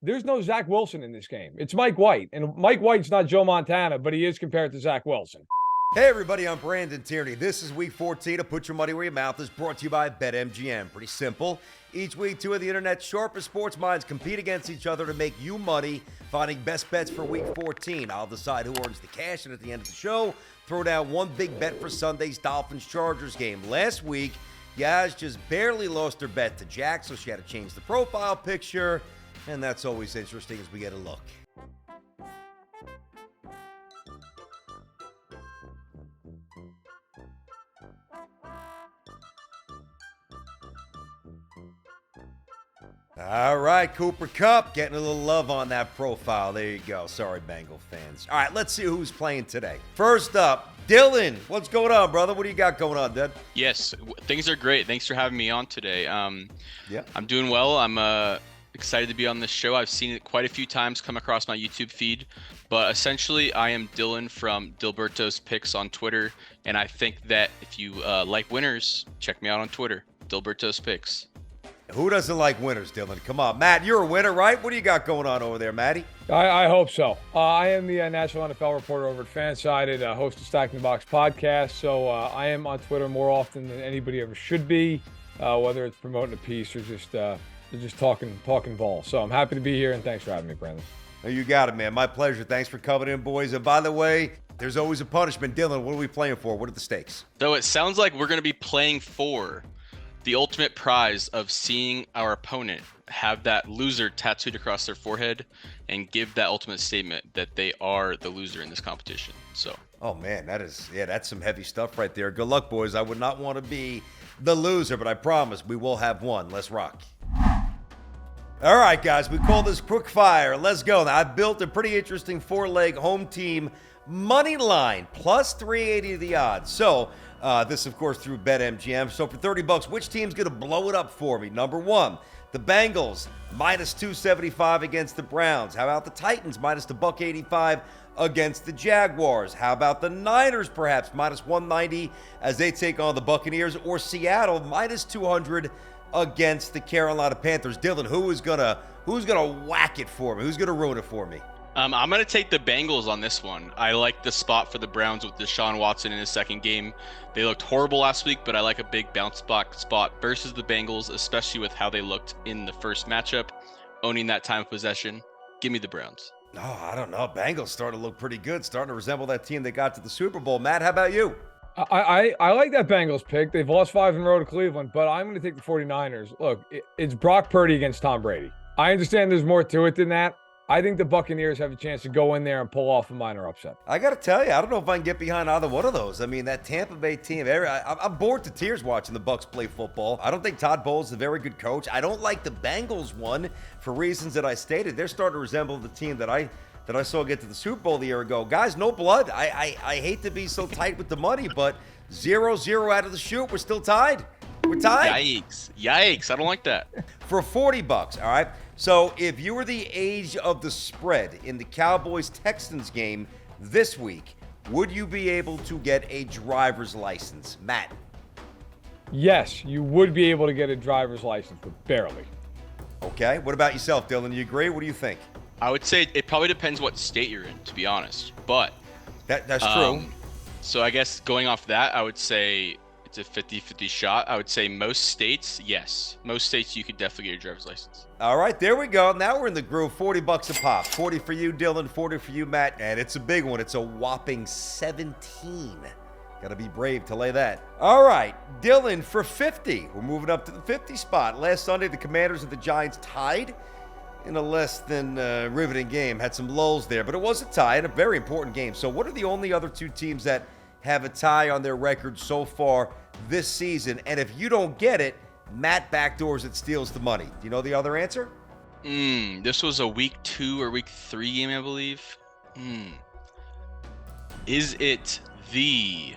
there's no Zach Wilson in this game. It's Mike White. And Mike White's not Joe Montana, but he is compared to Zach Wilson. Hey everybody, I'm Brandon Tierney. This is week 14 of Put Your Money Where Your Mouth Is, brought to you by BetMGM. Pretty simple. Each week, two of the internet's sharpest sports minds compete against each other to make you money, finding best bets for week 14. I'll decide who earns the cash, and at the end of the show, throw down one big bet for Sunday's Dolphins-Chargers game. Last week, Yaz just barely lost her bet to Jack, so she had to change the profile picture, and that's always interesting as we get a look. All right, Cooper Kupp getting a little love on that profile. There you go. Sorry, Bengal fans. All right, let's see who's playing today. First up, Dylan. What's going on, brother? What do you got going on, Dad? Yes, things are great. Thanks for having me on today. Yeah. I'm doing well. I'm excited to be on this show. I've seen it quite a few times come across my YouTube feed, but essentially I am Dylan from Dilberto's Picks on Twitter, and I think that if you like winners, check me out on Twitter, Dilberto's Picks. Who doesn't like winners, Dylan? Come on. Matt, you're a winner, right? What do you got going on over there, Matty? I hope so. I am the national NFL reporter over at Fansided, host of Stacking the Box podcast. So I am on Twitter more often than anybody ever should be, whether it's promoting a piece or just talking ball. So I'm happy to be here, and thanks for having me, Brandon. Oh, you got it, man. My pleasure. Thanks for coming in, boys. And by the way, there's always a punishment. Dylan, what are we playing for? What are the stakes? So it sounds like we're going to be playing for the ultimate prize of seeing our opponent have that loser tattooed across their forehead and give that ultimate statement that they are the loser in this competition. So, oh man, that's some heavy stuff right there. Good luck, boys. I would not want to be the loser, but I promise we will have one. Let's rock. All right, guys, we call this quick fire. Let's go. Now, I've built a pretty interesting four-leg home team money line, plus 380 to the odds. So, this, of course, through BetMGM. So for $30, which team's going to blow it up for me? Number one, the Bengals, minus 275 against the Browns. How about the Titans, minus the $185 against the Jaguars? How about the Niners, perhaps, minus 190 as they take on the Buccaneers? Or Seattle, minus 200 against the Carolina Panthers? Dylan, who's gonna whack it for me? Who's going to ruin it for me? I'm going to take the Bengals on this one. I like the spot for the Browns with Deshaun Watson in his second game. They looked horrible last week, but I like a big bounce back spot versus the Bengals, especially with how they looked in the first matchup, owning that time of possession. Give me the Browns. Oh, I don't know. Bengals starting to look pretty good, starting to resemble that team that got to the Super Bowl. Matt, how about you? I like that Bengals pick. They've lost 5 in a row to Cleveland, but I'm going to take the 49ers. Look, it's Brock Purdy against Tom Brady. I understand there's more to it than that. I think the Buccaneers have a chance to go in there and pull off a minor upset. I got to tell you, I don't know if I can get behind either one of those. I mean, that Tampa Bay team, I'm bored to tears watching the Bucs play football. I don't think Todd Bowles is a very good coach. I don't like the Bengals one for reasons that I stated. They're starting to resemble the team that I saw get to the Super Bowl the year ago. Guys, no blood. I hate to be so tight with the money, but 0-0 out of the chute. We're still tied. We're tied. Yikes. I don't like that. For $40, all right? So if you were the age of the spread in the Cowboys-Texans game this week, would you be able to get a driver's license? Matt? Yes, you would be able to get a driver's license, but barely. Okay. What about yourself, Dylan? You agree? What do you think? I would say it probably depends what state you're in, to be honest. But that's true. So I guess going off that, I would say it's a 50-50 shot. I would say most states, yes. Most states you could definitely get a driver's license. All right, there we go. Now we're in the groove. $40 a pop. 40 for you, Dylan. 40 for you, Matt. And it's a big one. It's a whopping 17. Got to be brave to lay that. All right, Dylan for 50. We're moving up to the 50 spot. Last Sunday, the Commanders and the Giants tied in a less than riveting game. Had some lulls there, but it was a tie and a very important game. So what are the only other two teams that have a tie on their record so far this season? And if you don't get it, Matt backdoors it, steals the money. Do you know the other answer? This was a week 2 or week 3 game, I believe. Is it the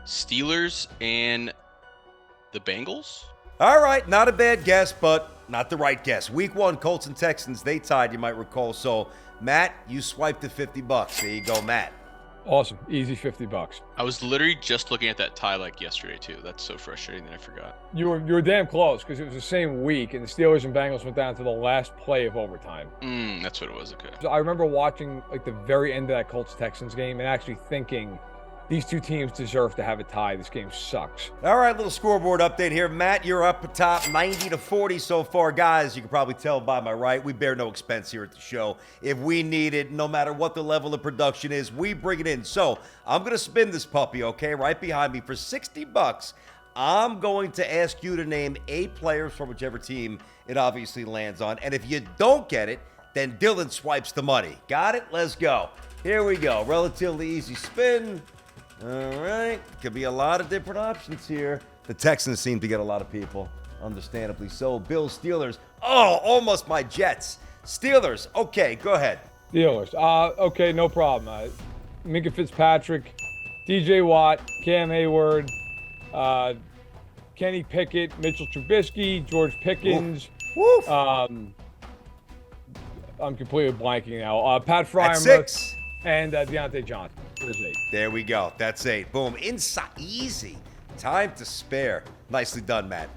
Steelers and the Bengals? All right, not a bad guess, but not the right guess. Week 1, Colts and Texans, they tied, you might recall. So, Matt, you swiped the $50. There you go, Matt. Awesome. Easy $50. I was literally just looking at that tie like yesterday too. That's so frustrating that I forgot. You were damn close because it was the same week, and the Steelers and Bengals went down to the last play of overtime. That's what it was. Okay. So I remember watching like the very end of that Colts-Texans game and actually thinking these two teams deserve to have a tie. This game sucks. All right, little scoreboard update here. Matt, you're up atop 90-40 so far. Guys, you can probably tell by my right, we bear no expense here at the show. If we need it, no matter what the level of production is, we bring it in. So I'm going to spin this puppy, okay, right behind me for $60. I'm going to ask you to name 8 players from whichever team it obviously lands on. And if you don't get it, then Dylan swipes the money. Got it? Let's go. Here we go. Relatively easy spin. All right. Could be a lot of different options here. The Texans seem to get a lot of people. Understandably so. Bills, Steelers. Oh, almost my Jets. Steelers. Okay, go ahead. Steelers. Okay, no problem. Minka Fitzpatrick, DJ Watt, Cam Hayward, Kenny Pickett, Mitchell Trubisky, George Pickens. Woof. I'm completely blanking now. Pat That's Freiermuth 6. and Deontay Johnson. There's 8. There we go. That's 8. Boom. Inside. Easy. Time to spare. Nicely done, Matt.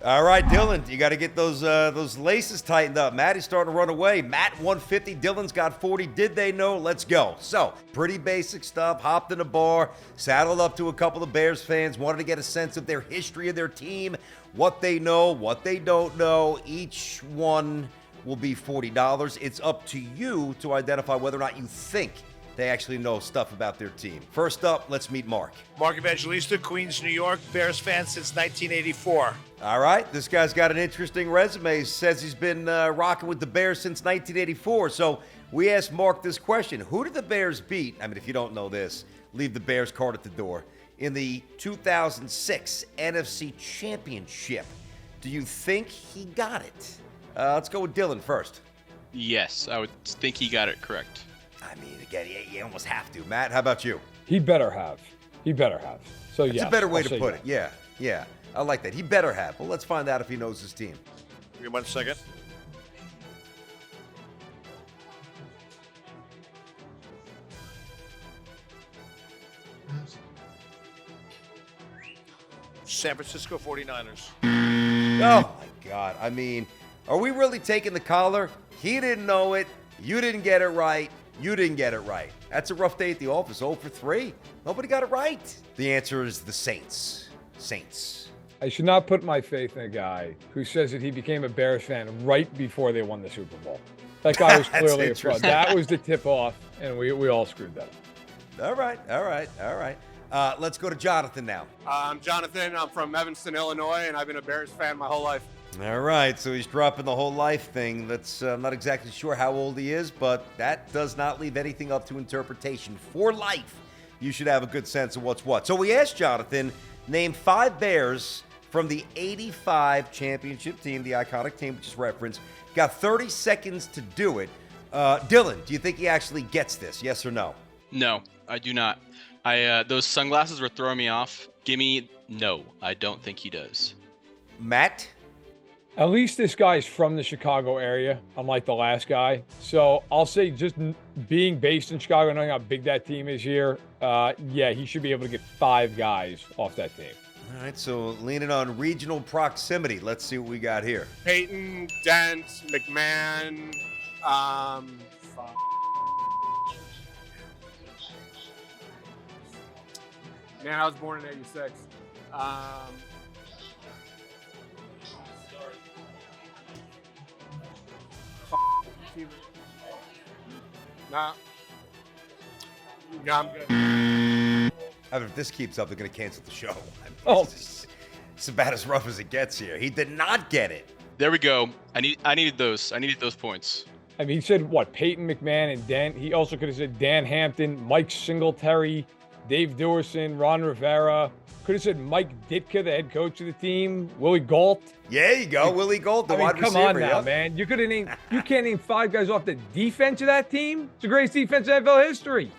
All right, Dylan, you got to get those laces tightened up. Matt is starting to run away. Matt 150, Dylan's got 40. Did they know? Let's go. So, pretty basic stuff. Hopped in a bar, saddled up to a couple of Bears fans, wanted to get a sense of their history of their team, what they know, what they don't know. Each one will be $40. It's up to you to identify whether or not you think they actually know stuff about their team. First up, let's meet Mark. Mark Evangelista, Queens, New York, Bears fan since 1984. All right, this guy's got an interesting resume. Says he's been rocking with the Bears since 1984. So we asked Mark this question. Who did the Bears beat? I mean, if you don't know this, leave the Bears card at the door. In the 2006 NFC Championship. Do you think he got it? Let's go with Dylan first. Yes, I would think he got it correct. I mean, again, you almost have to. Matt, how about you? He better have. So yeah. It's a better way to put it. Yeah. I like that. He better have. Well, let's find out if he knows his team. Give me 1 second. San Francisco 49ers. Oh, my God. I mean, are we really taking the collar? He didn't know it. You didn't get it right. You didn't get it right. That's a rough day at the office. 0 for 3. Nobody got it right. The answer is the Saints. Saints. I should not put my faith in a guy who says that he became a Bears fan right before they won the Super Bowl. That guy was clearly a fraud. That was the tip-off, and we all screwed that up. All right. Let's go to Jonathan now. I'm Jonathan. I'm from Evanston, Illinois, and I've been a Bears fan my whole life. All right, so he's dropping the whole life thing. That's I'm not exactly sure how old he is, but that does not leave anything up to interpretation. For life, you should have a good sense of what's what. So we asked Jonathan, name 5 Bears from the 85 championship team, the iconic team which is referenced. Got 30 seconds to do it. Dylan, do you think he actually gets this? Yes or no? No, I do not. Those sunglasses were throwing me off. No, I don't think he does. Matt? At least this guy's from the Chicago area, unlike the last guy. So I'll say just being based in Chicago, knowing how big that team is here, yeah, he should be able to get 5 guys off that team. All right, so leaning on regional proximity. Let's see what we got here. Peyton, Dent, McMahon, man, I was born in 86. Nah. I'm good. I mean, if this keeps up, they're going to cancel the show. I mean, it's about as rough as it gets here. He did not get it. There we go. I needed those. I needed those points. I mean, he said, what, Peyton, McMahon, and Dent. He also could have said Dan Hampton, Mike Singletary, Dave Dewerson, Ron Rivera. Could have said Mike Ditka, the head coach of the team, Willie Gault. Yeah, you go. Willie Gault, the wide receiver. Come on now, man. You can't name 5 guys off the defense of that team? It's the greatest defense in NFL history.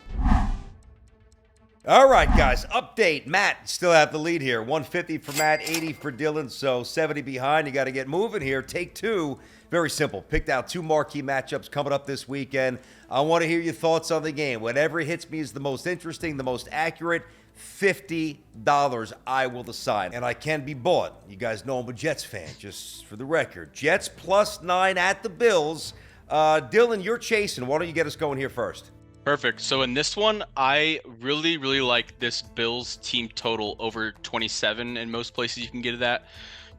All right, guys. Update. Matt still have the lead here. 150 for Matt, 80 for Dylan, so 70 behind. You got to get moving here. Take 2. Very simple. Picked out 2 marquee matchups coming up this weekend. I want to hear your thoughts on the game. Whatever hits me is the most interesting, the most accurate. $50 I will decide. And I can be bought. You guys know I'm a Jets fan, just for the record. Jets +9 at the Bills. Dylan, you're chasing. Why don't you get us going here first? Perfect. So in this one, I really, really like this Bills team total over 27. In most places you can get that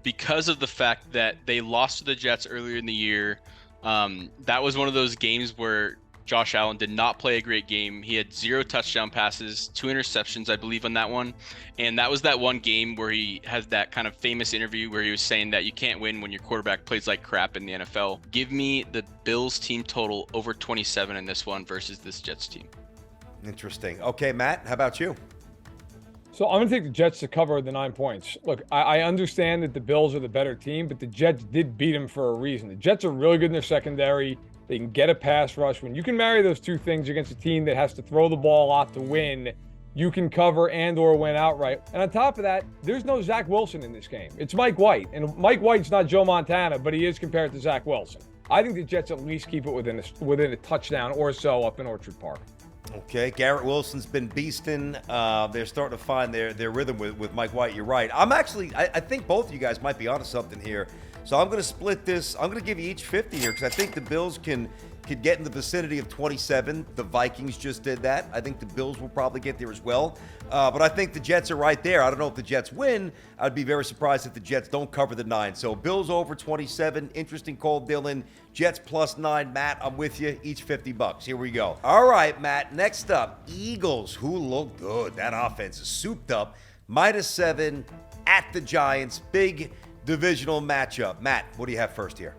because of the fact that they lost to the Jets earlier in the year. That was one of those games where Josh Allen did not play a great game. He had 0 touchdown passes, 2 interceptions, I believe, on that one. And that was that one game where he has that kind of famous interview where he was saying that you can't win when your quarterback plays like crap in the NFL. Give me the Bills team total over 27 in this one versus this Jets team. Interesting. Okay, Matt, how about you? So I'm going to take the Jets to cover the 9 points. Look, I understand that the Bills are the better team, but the Jets did beat them for a reason. The Jets are really good in their secondary. They can get a pass rush. When you can marry those 2 things against a team that has to throw the ball a lot to win, you can cover and or win outright. And on top of that, there's no Zach Wilson in this game. It's Mike White. And Mike White's not Joe Montana, but he is compared to Zach Wilson. I think the Jets at least keep it within a touchdown or so up in Orchard Park. Okay, Garrett Wilson's been beasting. They're starting to find their rhythm with Mike White. You're right. I think both of you guys might be onto something here. So I'm going to split this. I'm going to give you each 50 here because I think the Bills could get in the vicinity of 27. The Vikings just did that. I think the Bills will probably get there as well. But I think the Jets are right there. I don't know if the Jets win. I'd be very surprised if the Jets don't cover the 9. So Bills over 27. Interesting call, Dylan. Jets +9. Matt, I'm with you. Each $50. Here we go. All right, Matt. Next up, Eagles, who look good. That offense is souped up. -7 at the Giants. Big divisional matchup. Matt, what do you have first here?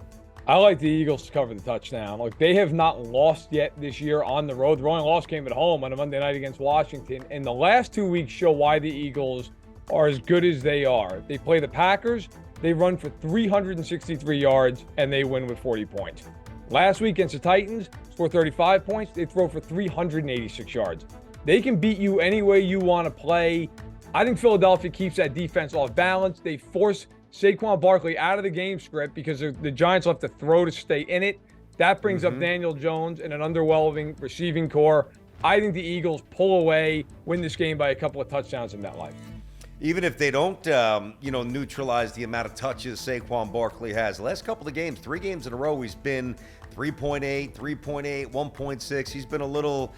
I like the Eagles to cover the touchdown. Look, they have not lost yet this year on the road. The only loss came at home on a Monday night against Washington. And the last 2 weeks show why the Eagles are as good as they are. They play the Packers, they run for 363 yards, and they win with 40 points. Last week against the Titans, score 35 points, they throw for 386 yards. They can beat you any way you want to play. I think Philadelphia keeps that defense off balance. They force Saquon Barkley out of the game script because the Giants will have to throw to stay in it. That brings up Daniel Jones and an underwhelming receiving core. I think the Eagles pull away, win this game by a couple of touchdowns in MetLife. Even if they don't, neutralize the amount of touches Saquon Barkley has. The last couple of games, 3 games in a row, he's been 3.8, 3.8, 1.6. He's been a little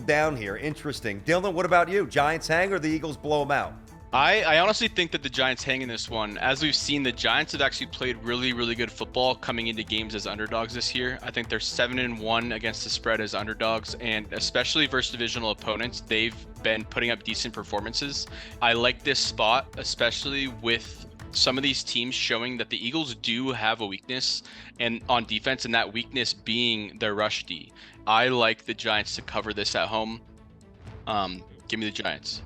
down here. Interesting. Dylan, what about you? Giants hang or the Eagles blow them out? I honestly think that the Giants hang in this one. As we've seen, the Giants have actually played really, really good football coming into games as underdogs this year. I think they're 7-1 against the spread as underdogs, and especially versus divisional opponents, they've been putting up decent performances. I like this spot, especially with some of these teams showing that the Eagles do have a weakness and on defense, and that weakness being their rush D. I like the Giants to cover this at home. Give me the Giants.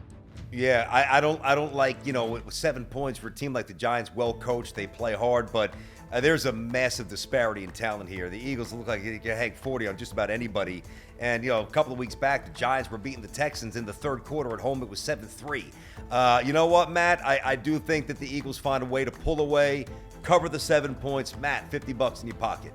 Yeah, I don't like, with 7 points for a team like the Giants, well coached, they play hard, but there's a massive disparity in talent here. The Eagles look like they can hang 40 on just about anybody. And, a couple of weeks back, the Giants were beating the Texans in the third quarter at home. It was 7-3. You know what, Matt? I do think that the Eagles find a way to pull away, cover the 7 points. Matt, $50 in your pocket.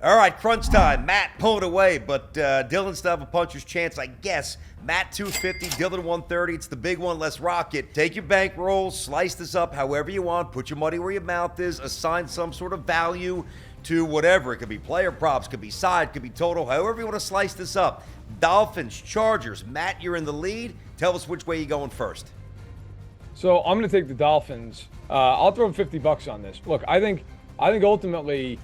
All right, crunch time. Matt, pull it away, but Dylan still have a puncher's chance, I guess. Matt, 250, Dylan, 130. It's the big one. Let's rock it. Take your bankroll, slice this up however you want. Put your money where your mouth is. Assign some sort of value to whatever. It could be player props, could be side, could be total, however you want to slice this up. Dolphins, Chargers. Matt, you're in the lead. Tell us which way you're going first. So I'm going to take the Dolphins. I'll throw $50 on this. Look, I think ultimately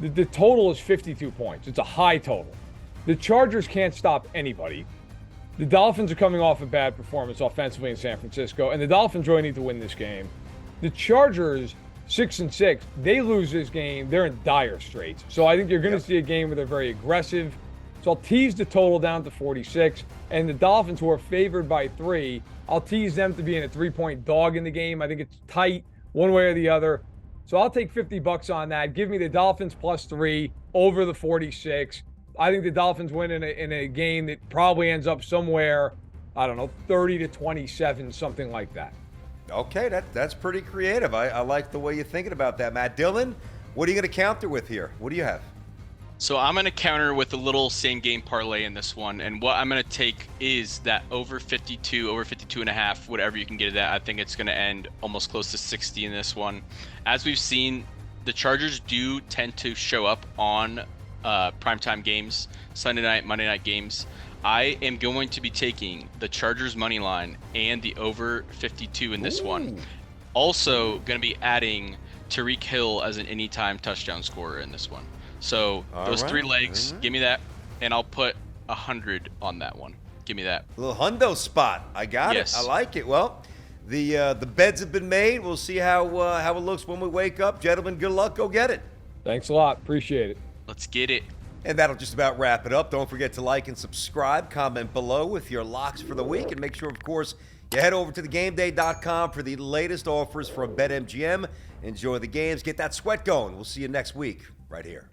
the total is 52 points. It's a high total. The Chargers can't stop anybody. The Dolphins are coming off a bad performance offensively in San Francisco, and the Dolphins really need to win this game. The Chargers, 6-6, they lose this game, they're in dire straits. So I think you're going to see a game where they're very aggressive. So I'll tease the total down to 46. And the Dolphins, who are favored by 3, I'll tease them to being a 3-point dog in the game. I think it's tight one way or the other. So I'll take $50 on that. Give me the Dolphins +3 over the 46. I think the Dolphins win in a game that probably ends up somewhere, I don't know, 30-27, something like that. Okay, that's pretty creative. I like the way you're thinking about that, Matt. Dylan, what are you going to counter with here? What do you have? So I'm going to counter with a little same game parlay in this one. And what I'm going to take is that over 52, over 52 and a half, whatever you can get it at. I think it's going to end almost close to 60 in this one. As we've seen, the Chargers do tend to show up on primetime games, Sunday night, Monday night games. I am going to be taking the Chargers money line and the over 52 in this one. Also going to be adding Tyreek Hill as an anytime touchdown scorer in this one. So those 3 legs, give me that, and I'll put 100 on that one. Give me that. A little hundo spot. I got it. I like it. Well, the beds have been made. We'll see how it looks when we wake up. Gentlemen, good luck. Go get it. Thanks a lot. Appreciate it. Let's get it. And that'll just about wrap it up. Don't forget to like and subscribe. Comment below with your locks for the week. And make sure, of course, you head over to thegameday.com for the latest offers from BetMGM. Enjoy the games. Get that sweat going. We'll see you next week right here.